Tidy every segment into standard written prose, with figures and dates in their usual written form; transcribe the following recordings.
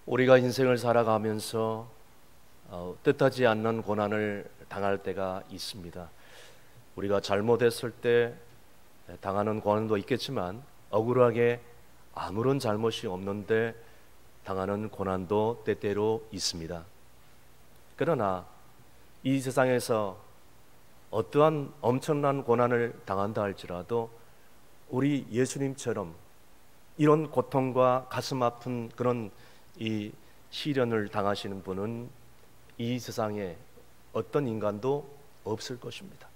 우리가 인생을 살아가면서 뜻하지 않는 고난을 당할 때가 있습니다. 우리가 잘못했을 때 당하는 고난도 있겠지만 억울하게 아무런 잘못이 없는데 당하는 고난도 때때로 있습니다. 그러나 이 세상에서 어떠한 엄청난 고난을 당한다 할지라도 우리 예수님처럼 이런 고통과 가슴 아픈 그런 이 시련을 당하시는 분은 이 세상에 어떤 인간도 없을 것입니다.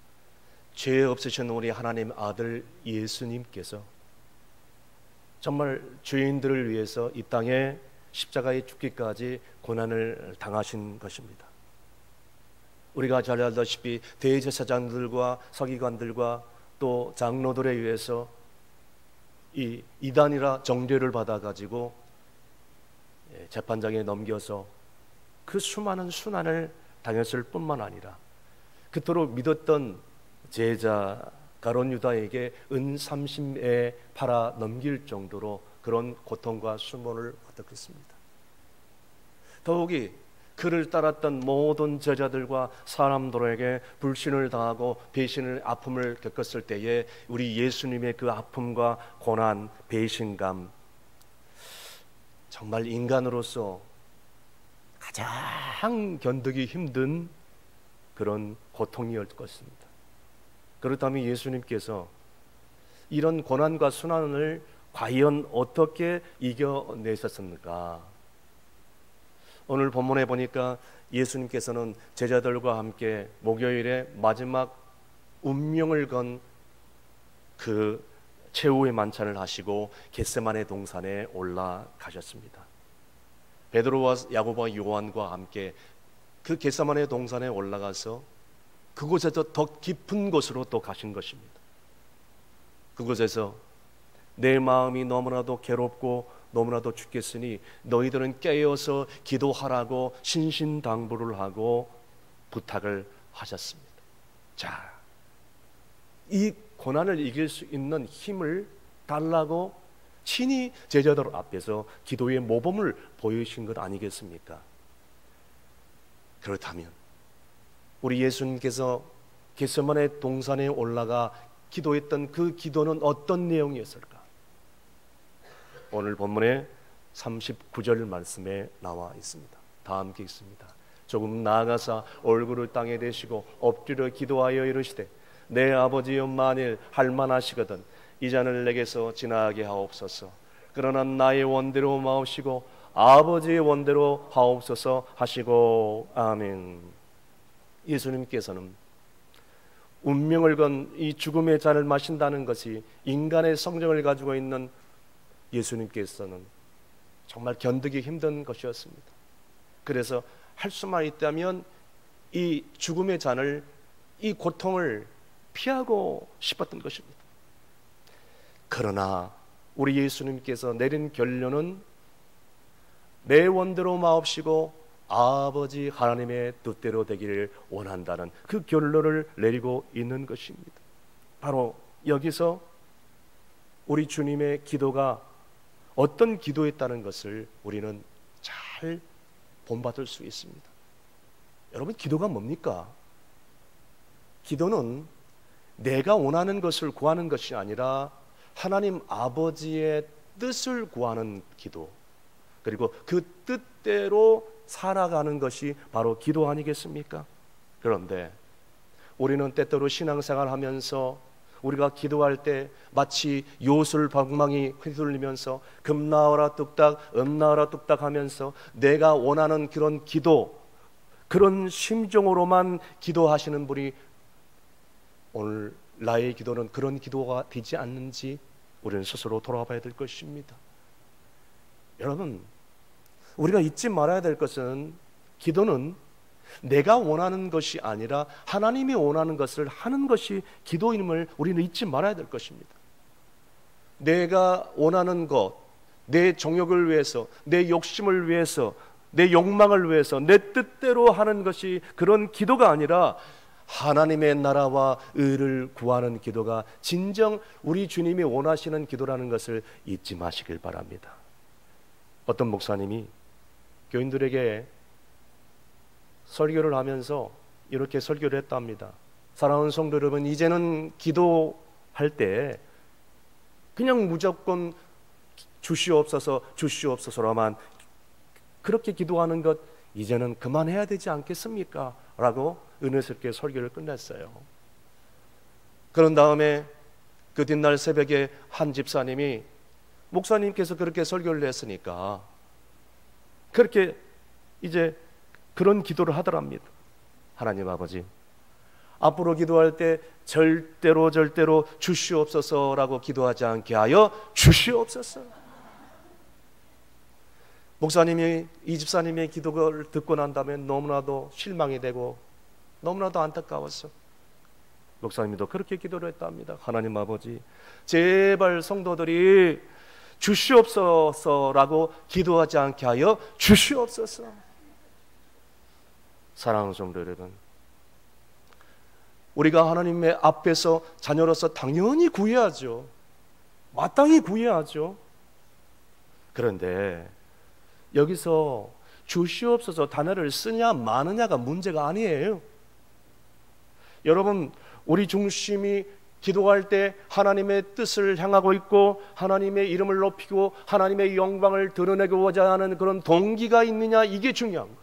죄 없으신 우리 하나님 아들 예수님께서 정말 죄인들을 위해서 이 땅에 십자가에 죽기까지 고난을 당하신 것입니다. 우리가 잘 알다시피 대제사장들과 서기관들과 또 장로들에 의해서 이 이단이라 정죄를 받아가지고 재판장에 넘겨서 그 수많은 순환을 당했을 뿐만 아니라 그토록 믿었던 제자 가룟 유다에게 은 30에 팔아 넘길 정도로 그런 고통과 수모를 받았습니다. 더욱이 그를 따랐던 모든 제자들과 사람들에게 불신을 당하고 배신을 아픔을 겪었을 때에 우리 예수님의 그 아픔과 고난, 배신감, 정말 인간으로서 가장 견디기 힘든 그런 고통이었을 것입니다. 그렇다면 예수님께서 이런 고난과 순환을 과연 어떻게 이겨내셨습니까? 오늘 본문에 보니까 예수님께서는 제자들과 함께 목요일에 마지막 운명을 건 그 최후의 만찬을 하시고 겟세마네 동산에 올라가셨습니다. 베드로와 야고보와 요한과 함께 그 겟세마네 동산에 올라가서 그곳에서 더 깊은 곳으로 또 가신 것입니다. 그곳에서 내 마음이 너무나도 괴롭고 너무나도 죽겠으니 너희들은 깨어서 기도하라고 신신당부를 하고 부탁을 하셨습니다. 자, 이 고난을 이길 수 있는 힘을 달라고 친히 제자들 앞에서 기도의 모범을 보여주신 것 아니겠습니까? 그렇다면 우리 예수님께서 겟세마네 동산에 올라가 기도했던 그 기도는 어떤 내용이었을까? 오늘 본문의 39절 말씀에 나와 있습니다. 다 함께 읽습니다. 조금 나아가사 얼굴을 땅에 대시고 엎드려 기도하여 이르시되 내 아버지여 만일 할만하시거든 이 잔을 내게서 지나가게 하옵소서. 그러나 나의 원대로 마옵시고 아버지의 원대로 하옵소서 하시고 아멘. 예수님께서는 운명을 건 이 죽음의 잔을 마신다는 것이 인간의 성정을 가지고 있는 예수님께서는 정말 견디기 힘든 것이었습니다. 그래서 할 수만 있다면 이 죽음의 잔을, 이 고통을 피하고 싶었던 것입니다. 그러나 우리 예수님께서 내린 결론은 내 원대로 마옵시고 아버지 하나님의 뜻대로 되기를 원한다는 그 결론을 내리고 있는 것입니다. 바로 여기서 우리 주님의 기도가 어떤 기도였다는 것을 우리는 잘 본받을 수 있습니다. 여러분, 기도가 뭡니까? 기도는 내가 원하는 것을 구하는 것이 아니라 하나님 아버지의 뜻을 구하는 기도, 그리고 그 뜻대로 살아가는 것이 바로 기도 아니겠습니까? 그런데 우리는 때때로 신앙생활 하면서 우리가 기도할 때 마치 요술 방망이 휘둘리면서 금 나와라 뚝딱, 은 나와라 뚝딱 하면서 내가 원하는 그런 기도, 그런 심정으로만 기도하시는 분이 오늘 나의 기도는 그런 기도가 되지 않는지 우리는 스스로 돌아봐야 될 것입니다. 여러분, 우리가 잊지 말아야 될 것은 기도는 내가 원하는 것이 아니라 하나님이 원하는 것을 하는 것이 기도임을 우리는 잊지 말아야 될 것입니다. 내가 원하는 것, 내 정욕을 위해서, 내 욕심을 위해서, 내 욕망을 위해서 내 뜻대로 하는 것이 그런 기도가 아니라 하나님의 나라와 의를 구하는 기도가 진정 우리 주님이 원하시는 기도라는 것을 잊지 마시길 바랍니다. 어떤 목사님이 교인들에게 설교를 하면서 이렇게 설교를 했답니다. 사랑하는 성도 여러분, 이제는 기도할 때 그냥 무조건 주시옵소서 주시옵소서로만 그렇게 기도하는 것 이제는 그만해야 되지 않겠습니까? 라고 은혜스럽게 설교를 끝냈어요. 그런 다음에 그 뒷날 새벽에 한 집사님이 목사님께서 그렇게 설교를 했으니까 그렇게 이제 그런 기도를 하더랍니다. 하나님 아버지, 앞으로 기도할 때 절대로 주시옵소서라고 기도하지 않게 하여 주시옵소서. 목사님이 이 집사님의 기도를 듣고 난 다음에 너무나도 실망이 되고 너무나도 안타까웠어. 목사님도 그렇게 기도를 했답니다. 하나님 아버지, 제발 성도들이 주시옵소서라고 기도하지 않게 하여 주시옵소서. 사랑하는 성도 여러분, 우리가 하나님의 앞에서 자녀로서 당연히 구해야죠. 마땅히 구해야죠. 그런데 여기서 주시옵소서 단어를 쓰냐 마느냐가 문제가 아니에요. 여러분, 우리 중심이 기도할 때 하나님의 뜻을 향하고 있고 하나님의 이름을 높이고 하나님의 영광을 드러내고자 하는 그런 동기가 있느냐, 이게 중요한 거예요.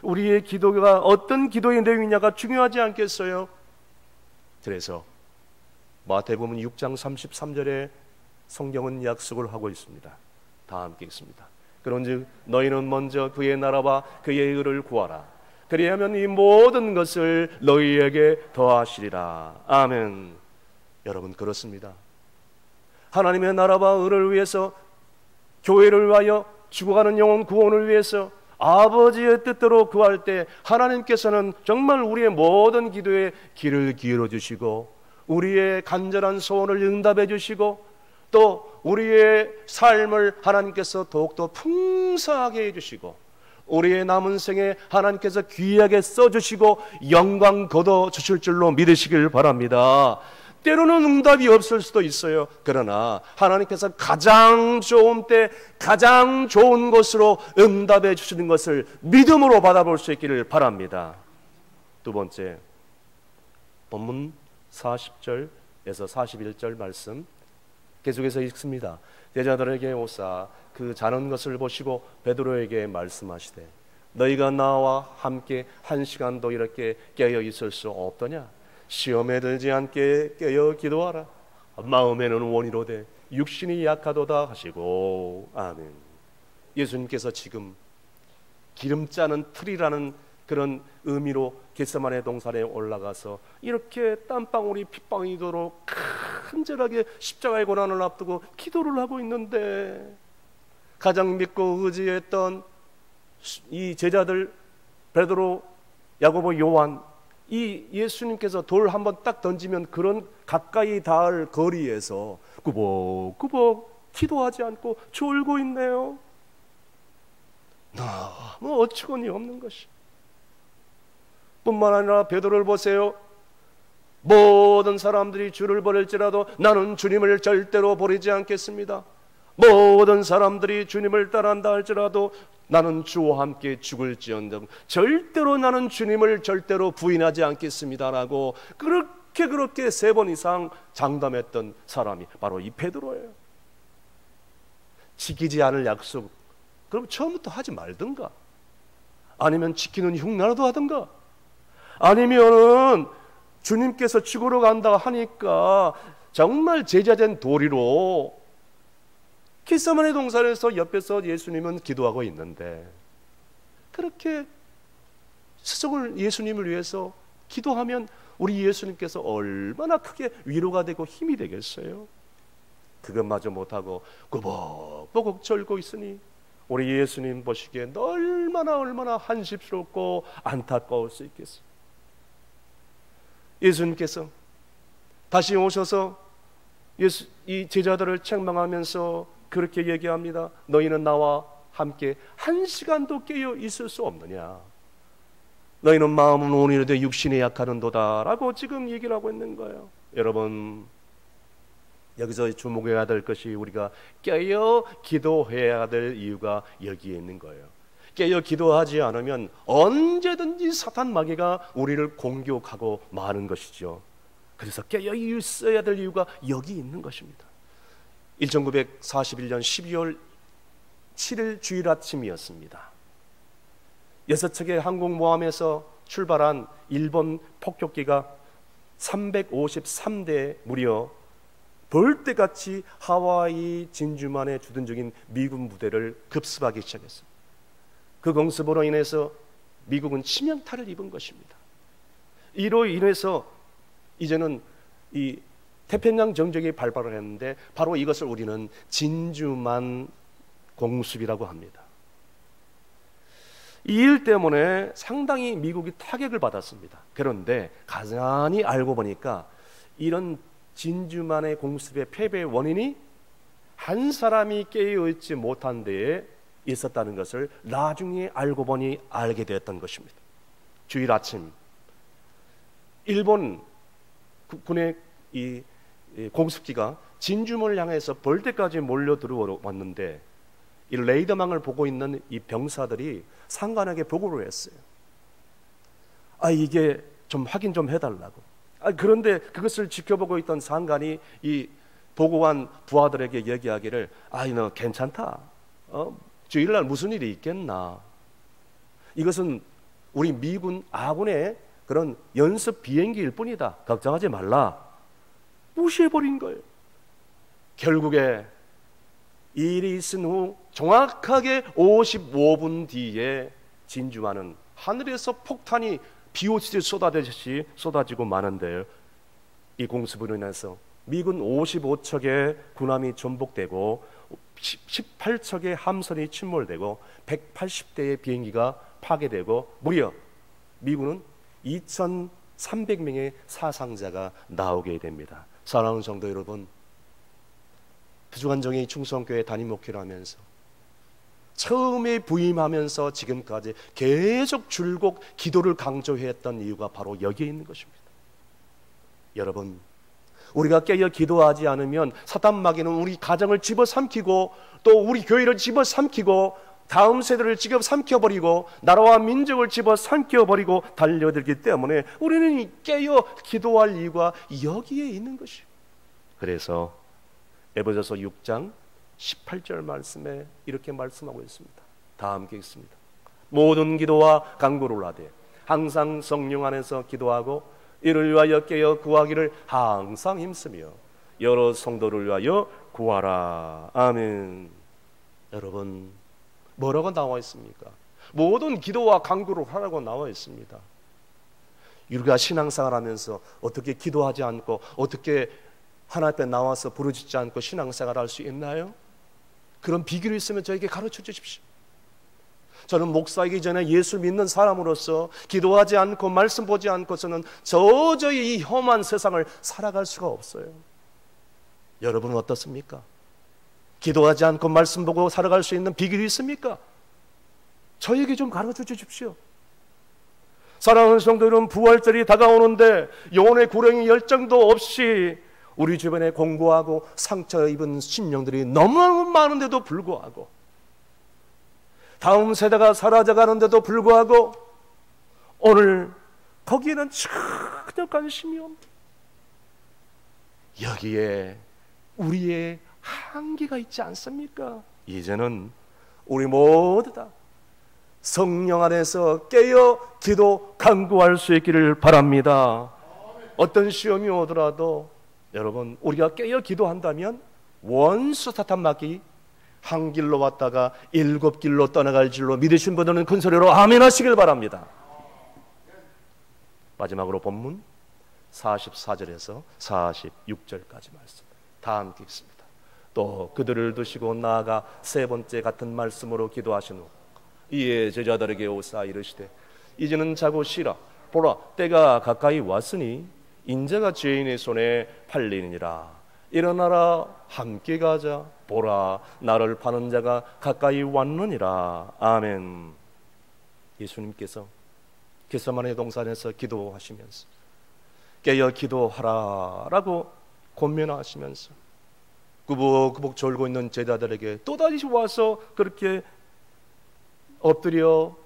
우리의 기도가 어떤 기도의 내용이냐가 중요하지 않겠어요? 그래서 마태복음 6장 33절에 성경은 약속을 하고 있습니다. 다 함께 있습니다. 그런즉 너희는 먼저 그의 나라와 그의 의를 구하라. 그리하면 이 모든 것을 너희에게 더하시리라. 아멘. 여러분, 그렇습니다. 하나님의 나라와 의를 위해서, 교회를 위하여, 죽어가는 영혼 구원을 위해서 아버지의 뜻대로 구할 때 하나님께서는 정말 우리의 모든 기도에 귀를 기울여 주시고 우리의 간절한 소원을 응답해 주시고 또 우리의 삶을 하나님께서 더욱더 풍성하게 해주시고 우리의 남은 생에 하나님께서 귀하게 써주시고 영광 거둬 주실 줄로 믿으시길 바랍니다. 때로는 응답이 없을 수도 있어요. 그러나 하나님께서 가장 좋은 때 가장 좋은 것으로 응답해 주시는 것을 믿음으로 받아볼 수 있기를 바랍니다. 두 번째, 본문 40절에서 41절 말씀 계속해서 읽습니다. 제자들에게 오사 그 자는 것을 보시고 베드로에게 말씀하시되 너희가 나와 함께 한 시간도 이렇게 깨어 있을 수 없더냐? 시험에 들지 않게 깨어 기도하라. 마음에는 원이로되 육신이 약하도다 하시고. 아멘. 예수님께서 지금 기름 짜는 틀이라는 그런 의미로 겟세마네 동산에 올라가서 이렇게 땀방울이 핏방울이도록 간절하게 십자가의 고난을 앞두고 기도를 하고 있는데 가장 믿고 의지했던 이 제자들 베드로, 야고보, 요한, 이 예수님께서 돌 한번 딱 던지면 그런 가까이 닿을 거리에서 꾸벅꾸벅 기도하지 않고 졸고 있네요. 너무 어처구니 없는 것이. 뿐만 아니라 베드로를 보세요. 모든 사람들이 주를 버릴지라도 나는 주님을 절대로 버리지 않겠습니다. 모든 사람들이 주님을 따른다 할지라도 나는 주와 함께 죽을지언정 절대로 나는 주님을 절대로 부인하지 않겠습니다라고 그렇게 3번 이상 장담했던 사람이 바로 이 베드로예요. 지키지 않을 약속, 그럼 처음부터 하지 말든가, 아니면 지키는 흉나라도 하든가, 아니면은 주님께서 죽으러 간다 하니까 정말 제자된 도리로 겟세마네 동산에서 옆에서 예수님은 기도하고 있는데 그렇게 스승을 예수님을 위해서 기도하면 우리 예수님께서 얼마나 크게 위로가 되고 힘이 되겠어요? 그것마저 못하고 꾸벅꾸벅 졸고 있으니 우리 예수님 보시기에 얼마나 한심스럽고 안타까울 수 있겠어요. 예수님께서 다시 오셔서 이 제자들을 책망하면서 그렇게 얘기합니다. 너희는 나와 함께 한 시간도 깨어 있을 수 없느냐? 너희는 마음은 온유하되 육신이 약하는도다 라고 지금 얘기를 하고 있는 거예요. 여러분, 여기서 주목해야 될 것이 우리가 깨어 기도해야 될 이유가 여기에 있는 거예요. 깨어 기도하지 않으면 언제든지 사탄 마귀가 우리를 공격하고 마는 것이죠. 그래서 깨어 있어야 될 이유가 여기 있는 것입니다. 1941년 12월 7일 주일 아침이었습니다. 6척의 항공모함에서 출발한 일본 폭격기가 353대 무려 벌떼같이 하와이 진주만에 주둔 중인 미군 부대를 급습하기 시작했습니다. 그 공습으로 인해서 미국은 치명타를 입은 것입니다. 이로 인해서 이제는 이 태평양 정적이 발발을 했는데 바로 이것을 우리는 진주만 공습이라고 합니다. 이 일 때문에 상당히 미국이 타격을 받았습니다. 그런데 가만히 알고 보니까 이런 진주만의 공습의 패배의 원인이 한 사람이 깨어있지 못한 데에 있었다는 것을 나중에 알고 보니 알게 되었던 것입니다. 주일 아침 일본 군의 이 공습기가 진주만을 향해서 벌떼까지 몰려 들어왔는데 이 레이더망을 보고 있는 이 병사들이 상관에게 보고를 했어요. 이게 좀 확인 좀 해달라고. 그런데 그것을 지켜보고 있던 상관이 이 보고한 부하들에게 얘기하기를 너 괜찮다. 주일날 무슨 일이 있겠나. 이것은 우리 미군 아군의 그런 연습 비행기일 뿐이다. 걱정하지 말라. 무시해버린 거예요. 결국에 이 일이 있은 후 정확하게 55분 뒤에 진주만은 하늘에서 폭탄이 비오듯이 쏟아지듯이 쏟아지고 마는데 이 공습으로 인해서 미군 55척의 군함이 전복되고 18척의 함선이 침몰되고 180대의 비행기가 파괴되고 무려 미군은 2,300명의 사상자가 나오게 됩니다. 사랑하는 성도 여러분, 부주간정의 충성교회 담임 목회를 하면서 처음에 부임하면서 지금까지 계속 줄곧 기도를 강조했던 이유가 바로 여기에 있는 것입니다. 여러분, 우리가 깨어 기도하지 않으면 사탄 마귀는 우리 가정을 집어삼키고 또 우리 교회를 집어삼키고 다음 세대를 집어삼켜버리고 나라와 민족을 집어삼켜버리고 달려들기 때문에 우리는 깨어 기도할 이유가 여기에 있는 것이에요. 그래서 에베소서 6장 18절 말씀에 이렇게 말씀하고 있습니다. 다 함께 읽습니다. 모든 기도와 간구를 하되 항상 성령 안에서 기도하고 이를 위하여 깨어 구하기를 항상 힘쓰며 여러 성도를 위하여 구하라. 아멘. 여러분, 뭐라고 나와 있습니까? 모든 기도와 간구를 하라고 나와 있습니다. 우리가 신앙생활 하면서 어떻게 기도하지 않고 어떻게 하나님 앞에 나와서 부르짖지 않고 신앙생활 할 수 있나요? 그런 비결이 있으면 저에게 가르쳐 주십시오. 저는 목사이기 전에 예수 믿는 사람으로서 기도하지 않고 말씀 보지 않고서는 도저히 이 험한 세상을 살아갈 수가 없어요. 여러분은 어떻습니까? 기도하지 않고 말씀 보고 살아갈 수 있는 비결이 있습니까? 저에게 좀 가르쳐 주십시오. 사랑하는 성도 여러분, 부활절이 다가오는데 영혼의 구령이 열정도 없이 우리 주변에 공고하고 상처 입은 심령들이 너무 많은데도 불구하고 다음 세대가 사라져가는데도 불구하고 오늘 거기에는 전혀 관심이 없는, 여기에 우리의 한계가 있지 않습니까? 이제는 우리 모두 다 성령 안에서 깨어 기도 간구할 수 있기를 바랍니다. 어떤 시험이 오더라도 여러분, 우리가 깨어 기도한다면 원수 사탄 마귀 한 길로 왔다가 7길로 떠나갈 줄로 믿으신 분들은 큰 소리로 아멘 하시길 바랍니다. 마지막으로 본문 44절에서 46절까지 말씀 다 함께 읽습니다. 또 그들을 두시고 나아가 세 번째 같은 말씀으로 기도하신 후 이에 제자들에게 오사 이르시되 이제는 자고 쉬라. 보라, 때가 가까이 왔으니 인자가 죄인의 손에 팔리니라. 일어나라, 함께 가자. 보라, 나를 파는 자가 가까이 왔느니라. 아멘. 예수님께서 겟세마네 동산에서 기도하시면서 깨어 기도하라 라고 권면하시면서 구벅구벅 졸고 있는 제자들에게 또다시 와서 그렇게 엎드려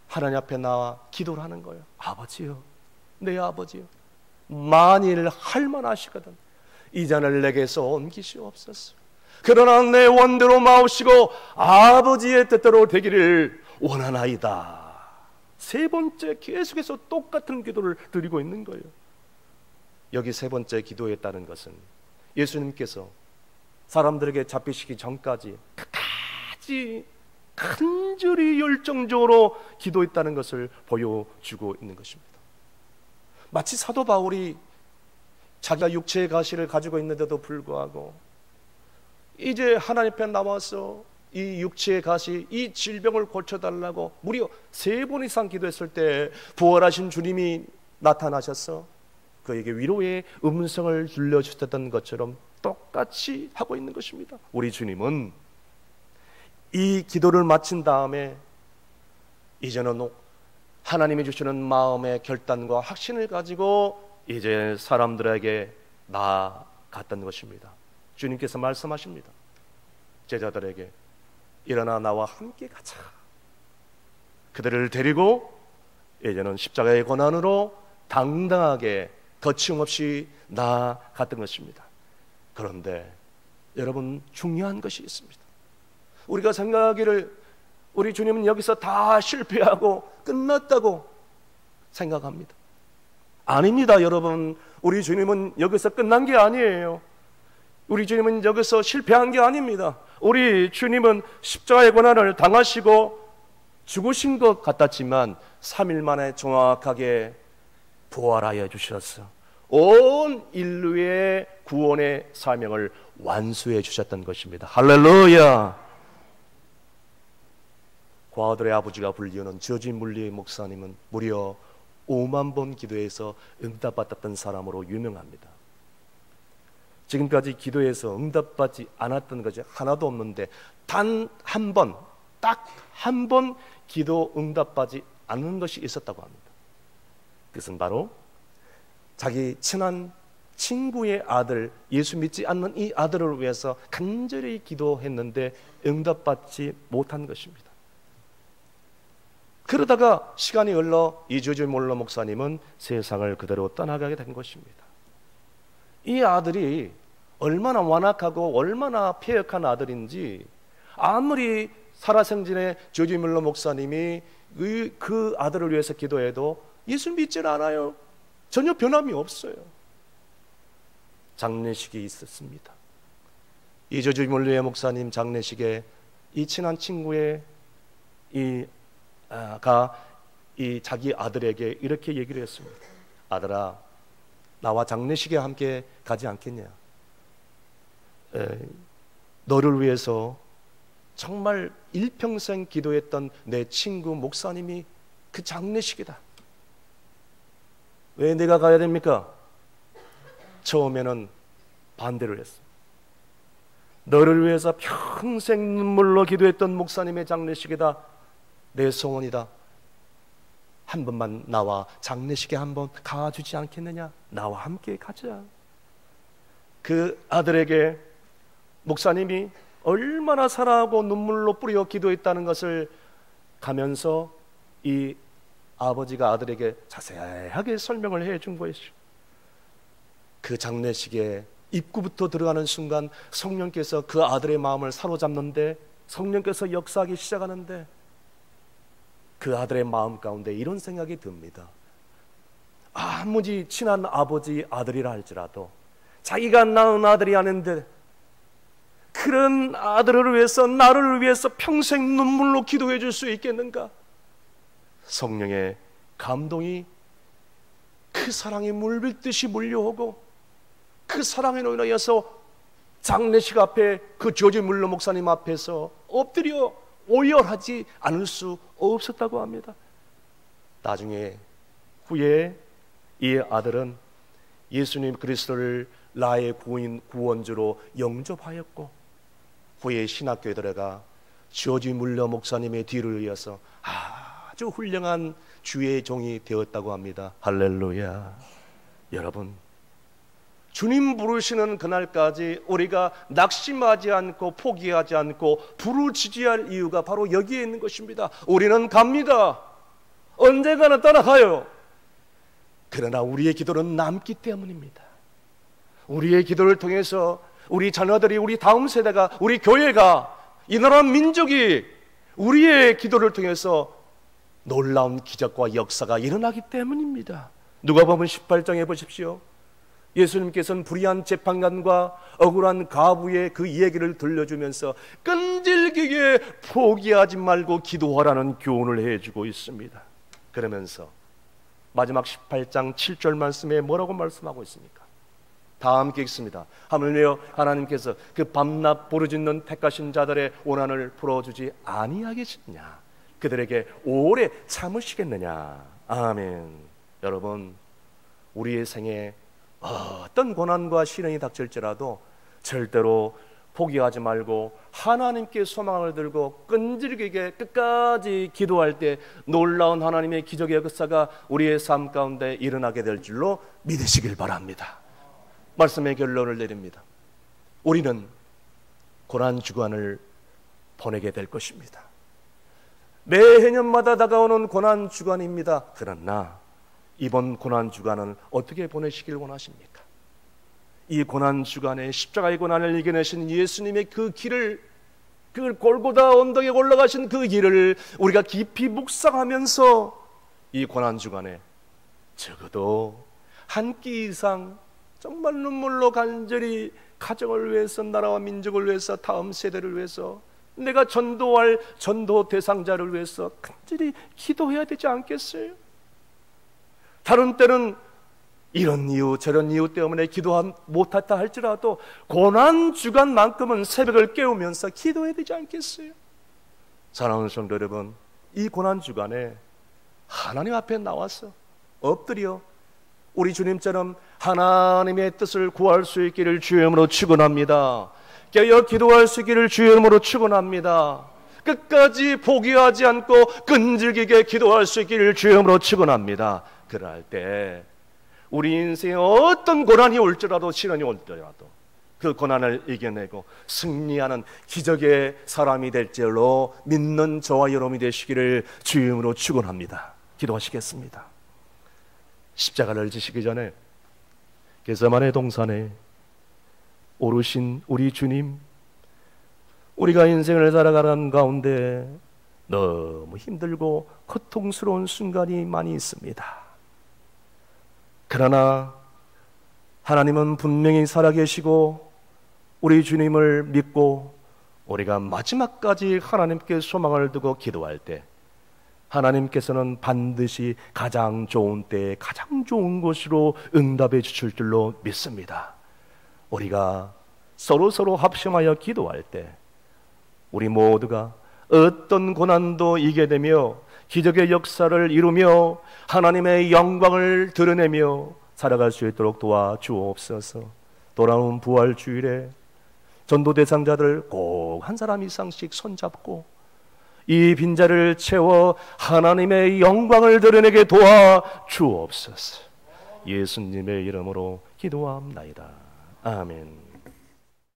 하나님 앞에 나와 기도를 하는 거예요. 아버지요, 내 아버지요, 만일 할만하시거든 이 잔을 내게서 옮기시옵소서. 그러나 내 원대로 마옵시고 아버지의 뜻대로 되기를 원하나이다. 세 번째 계속해서 똑같은 기도를 드리고 있는 거예요. 여기 세 번째 기도했다는 것은 예수님께서 사람들에게 잡히시기 전까지 끝까지 간절히 열정적으로 기도했다는 것을 보여주고 있는 것입니다. 마치 사도 바울이 자기가 육체의 가시를 가지고 있는데도 불구하고 이제 하나님 앞에 나와서 이 육체의 가시, 이 질병을 고쳐달라고 무려 3번 이상 기도했을 때 부활하신 주님이 나타나셔서 그에게 위로의 음성을 들려주셨던 것처럼 똑같이 하고 있는 것입니다. 우리 주님은 이 기도를 마친 다음에 이제는 하나님이 주시는 마음의 결단과 확신을 가지고 이제 사람들에게 나아갔던 것입니다. 주님께서 말씀하십니다. 제자들에게 일어나 나와 함께 가자. 그들을 데리고 이제는 십자가의 고난으로 당당하게 거침없이 나아갔던 것입니다. 그런데 여러분, 중요한 것이 있습니다. 우리가 생각하기를 우리 주님은 여기서 다 실패하고 끝났다고 생각합니다. 아닙니다, 여러분. 우리 주님은 여기서 끝난 게 아니에요. 우리 주님은 여기서 실패한 게 아닙니다. 우리 주님은 십자가의 고난을 당하시고 죽으신 것 같았지만 3일 만에 정확하게 부활하여 주셔서 온 인류의 구원의 사명을 완수해 주셨던 것입니다. 할렐루야. 과거들의 아버지가 불리우는 저지 물리의 목사님은 무려 5만 번 기도해서 응답받았던 사람으로 유명합니다. 지금까지 기도해서 응답받지 않았던 것이 하나도 없는데 단 한 번, 딱 한 번 기도 응답받지 않는 것이 있었다고 합니다. 그것은 바로 자기 친한 친구의 아들, 예수 믿지 않는 이 아들을 위해서 간절히 기도했는데 응답받지 못한 것입니다. 그러다가 시간이 흘러 이주주 몰로 목사님은 세상을 그대로 떠나가게 된 것입니다. 이 아들이 얼마나 완악하고 얼마나 폐역한 아들인지 아무리 살아생전에 조지 밀러 목사님이 그 아들을 위해서 기도해도 예수 믿지 않아요. 전혀 변함이 없어요. 장례식이 있었습니다. 이 조지 밀러 목사님 장례식에 이 친한 친구의 이 자기 아들에게 이렇게 얘기를 했습니다. 아들아, 나와 장례식에 함께 가지 않겠냐? 너를 위해서 정말 일평생 기도했던 내 친구 목사님이 그 장례식이다. 왜 내가 가야 됩니까? 처음에는 반대를 했습니다. 너를 위해서 평생 눈물로 기도했던 목사님의 장례식이다. 내 소원이다. 한 번만 나와 장례식에 한번 가주지 않겠느냐? 나와 함께 가자. 그 아들에게 목사님이 얼마나 사랑하고 눈물로 뿌려 기도했다는 것을 가면서 이 아버지가 아들에게 자세하게 설명을 해준 것이죠. 그 장례식에 입구부터 들어가는 순간 성령께서 그 아들의 마음을 사로잡는데, 성령께서 역사하기 시작하는데 그 아들의 마음 가운데 이런 생각이 듭니다. 아무리 친한 아버지 아들이라 할지라도 자기가 낳은 아들이 아닌데 그런 아들을 위해서, 나를 위해서 평생 눈물로 기도해 줄 수 있겠는가? 성령의 감동이 그 사랑이 물밀듯이 몰려오고 그 사랑에 인하여서 장례식 앞에 그 조지 물러 목사님 앞에서 엎드려 오열하지 않을 수 없었다고 합니다. 나중에 후에 이 아들은 예수님 그리스도를 나의 구원주로 영접하였고 후에 신학교에 들어가 조지 물러 목사님의 뒤를 이어서 아주 훌륭한 주의 종이 되었다고 합니다. 할렐루야. 여러분, 주님 부르시는 그날까지 우리가 낙심하지 않고 포기하지 않고 부르짖어야 이유가 바로 여기에 있는 것입니다. 우리는 갑니다. 언젠가는 따라가요. 그러나 우리의 기도는 남기 때문입니다. 우리의 기도를 통해서 우리 자녀들이, 우리 다음 세대가, 우리 교회가, 이 나라 민족이 우리의 기도를 통해서 놀라운 기적과 역사가 일어나기 때문입니다. 누가복음 18장에 보십시오. 예수님께서는 불의한 재판관과 억울한 과부의 그 이야기를 들려주면서 끈질기게 포기하지 말고 기도하라는 교훈을 해주고 있습니다. 그러면서 마지막 18장 7절 말씀에 뭐라고 말씀하고 있습니까? 다 함께 읽습니다. 하물며 하나님께서 그 밤낮 부르짖는 택하신 자들의 원한을 풀어주지 아니하겠느냐, 그들에게 오래 참으시겠느냐. 아멘. 여러분, 우리의 생에 어떤 고난과 시련이 닥칠지라도 절대로 포기하지 말고 하나님께 소망을 들고 끈질기게 끝까지 기도할 때 놀라운 하나님의 기적의 역사가 우리의 삶 가운데 일어나게 될 줄로 믿으시길 바랍니다. 말씀의 결론을 내립니다. 우리는 고난주간을 보내게 될 것입니다. 매해년마다 다가오는 고난주간입니다. 그러나 이번 고난주간은 어떻게 보내시길 원하십니까? 이 고난주간에 십자가의 고난을 이겨내신 예수님의 그 길을, 그 골고다 언덕에 올라가신 그 길을 우리가 깊이 묵상하면서 이 고난주간에 적어도 한 끼 이상 정말 눈물로 간절히 가정을 위해서, 나라와 민족을 위해서, 다음 세대를 위해서, 내가 전도할 전도 대상자를 위해서 간절히 기도해야 되지 않겠어요? 다른 때는 이런 이유 저런 이유 때문에 기도 못했다 할지라도 고난주간만큼은 새벽을 깨우면서 기도해야 되지 않겠어요? 사랑하는 성도 여러분, 이 고난주간에 하나님 앞에 나와서 엎드려 우리 주님처럼 하나님의 뜻을 구할 수 있기를 주의 이름으로 축원합니다. 깨어 기도할 수 있기를 주의 이름으로 축원합니다. 끝까지 포기하지 않고 끈질기게 기도할 수 있기를 주의 이름으로 축원합니다. 그럴 때 우리 인생에 어떤 고난이 올지라도, 시련이 올지라도 그 고난을 이겨내고 승리하는 기적의 사람이 될 줄로 믿는 저와 여러분이 되시기를 주의 이름으로 축원합니다. 기도하시겠습니다. 십자가를 지시기 전에 겟세마네 동산에 오르신 우리 주님, 우리가 인생을 살아가는 가운데 너무 힘들고 고통스러운 순간이 많이 있습니다. 그러나 하나님은 분명히 살아계시고 우리 주님을 믿고 우리가 마지막까지 하나님께 소망을 두고 기도할 때 하나님께서는 반드시 가장 좋은 때에 가장 좋은 것으로 응답해 주실 줄로 믿습니다. 우리가 서로 합심하여 기도할 때 우리 모두가 어떤 고난도 이겨내며 기적의 역사를 이루며 하나님의 영광을 드러내며 살아갈 수 있도록 도와주옵소서. 돌아오는 부활주일에 전도 대상자들 꼭 한 사람 이상씩 손잡고 이 빈자를 채워 하나님의 영광을 드러내게 도와주옵소서. 예수님의 이름으로 기도합나이다. 아멘.